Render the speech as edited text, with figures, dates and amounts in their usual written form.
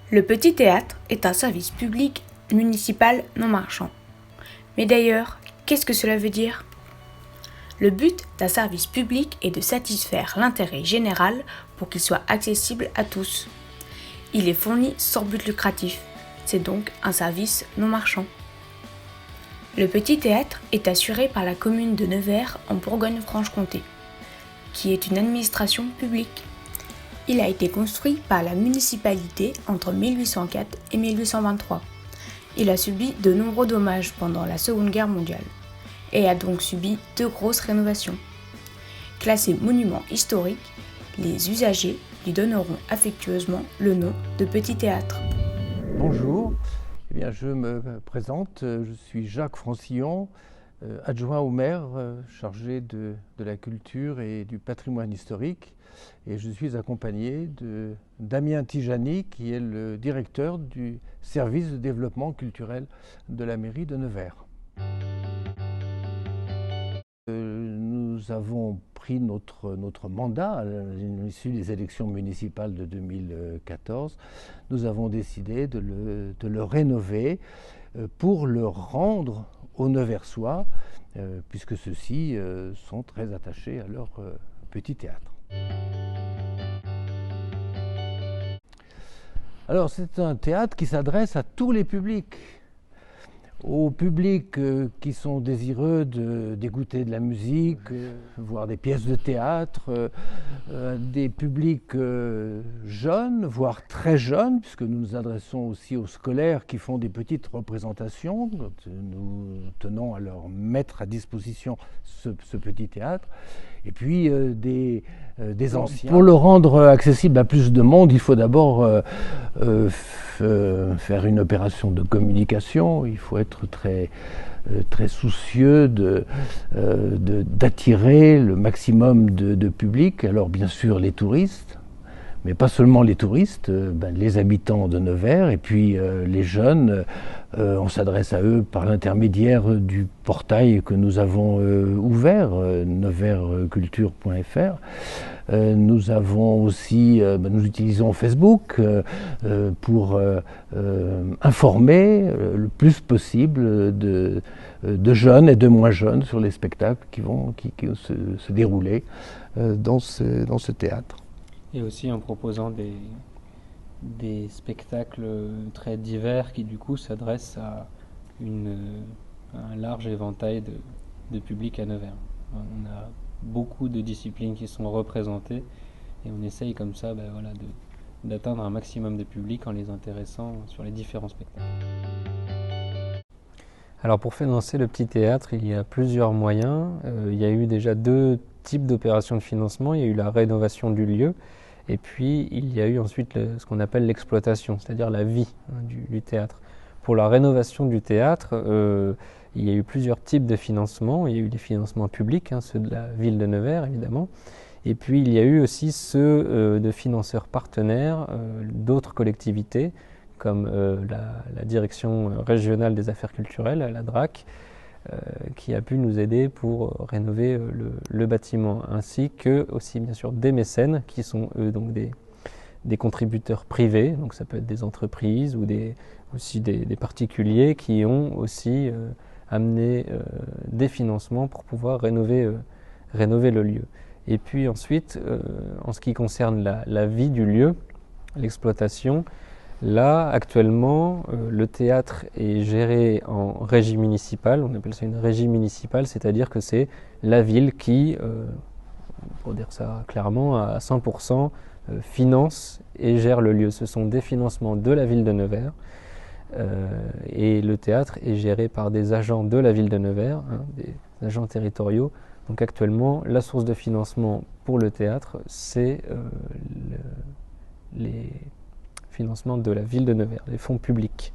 Le petit théâtre est un service public municipal non marchand. Mais d'ailleurs, qu'est-ce que cela veut dire ? Le but d'un service public est de satisfaire l'intérêt général pour qu'il soit accessible à tous. Il est fourni sans but lucratif, c'est donc un service non marchand. Le petit théâtre est assuré par la commune de Nevers en Bourgogne-Franche-Comté, qui est une administration publique. Il a été construit par la municipalité entre 1804 et 1823. Il a subi de nombreux dommages pendant la Seconde Guerre mondiale et a donc subi 2 grosses rénovations. Classé monument historique, les usagers lui donneront affectueusement le nom de Petit Théâtre. Bonjour, je me présente, je suis Jacques Francillon, adjoint au maire chargé de la culture et du patrimoine historique, et je suis accompagné de Damien Tijani qui est le directeur du service de développement culturel de la mairie de Nevers. Nous avons pris notre mandat à l'issue des élections municipales de 2014. Nous avons décidé de le rénover pour le rendre aux Neversois, puisque ceux-ci sont très attachés à leur petit théâtre. Alors c'est un théâtre qui s'adresse à tous les publics. Aux publics qui sont désireux d'écouter de la musique, voir des pièces de théâtre, des publics jeunes, voire très jeunes, puisque nous nous adressons aussi aux scolaires qui font des petites représentations. Nous tenons à leur mettre à disposition ce petit théâtre. Et puis des anciens. Pour le rendre accessible à plus de monde, il faut d'abord faire une opération de communication. Il faut être très soucieux d'attirer le maximum de public. Alors bien sûr les touristes, mais pas seulement les touristes, les habitants de Nevers et puis les jeunes. On s'adresse à eux par l'intermédiaire du portail que nous avons ouvert, neversculture.fr. Nous avons aussi, nous utilisons Facebook pour informer le plus possible de jeunes et de moins jeunes sur les spectacles qui vont se dérouler dans ce théâtre. Et aussi en proposant des spectacles très divers qui du coup s'adressent à un large éventail de public à Nevers. On a beaucoup de disciplines qui sont représentées et on essaye comme ça d'atteindre un maximum de public en les intéressant sur les différents spectacles. Alors pour financer le petit théâtre, il y a plusieurs moyens. Il y a eu déjà 2 types d'opérations de financement. Il y a eu la rénovation du lieu et puis il y a eu ensuite ce qu'on appelle l'exploitation, c'est-à-dire la vie du théâtre. Pour la rénovation du théâtre, il y a eu plusieurs types de financements. Il y a eu des financements publics, ceux de la ville de Nevers évidemment, et puis il y a eu aussi ceux de financeurs partenaires d'autres collectivités, comme la direction régionale des affaires culturelles, la DRAC, qui a pu nous aider pour rénover le bâtiment, ainsi que aussi bien sûr des mécènes qui sont eux donc des contributeurs privés, donc ça peut être des entreprises ou aussi des particuliers qui ont aussi amené des financements pour pouvoir rénover le lieu. Et puis ensuite, en ce qui concerne la vie du lieu, l'exploitation, là actuellement le théâtre est géré en régie municipale, on appelle ça une régie municipale, c'est-à-dire que c'est la ville qui, pour dire ça clairement, à 100% finance et gère le lieu. Ce sont des financements de la ville de Nevers et le théâtre est géré par des agents de la ville de Nevers, des agents territoriaux. Donc actuellement, la source de financement pour le théâtre, c'est les financements de la ville de Nevers, les fonds publics.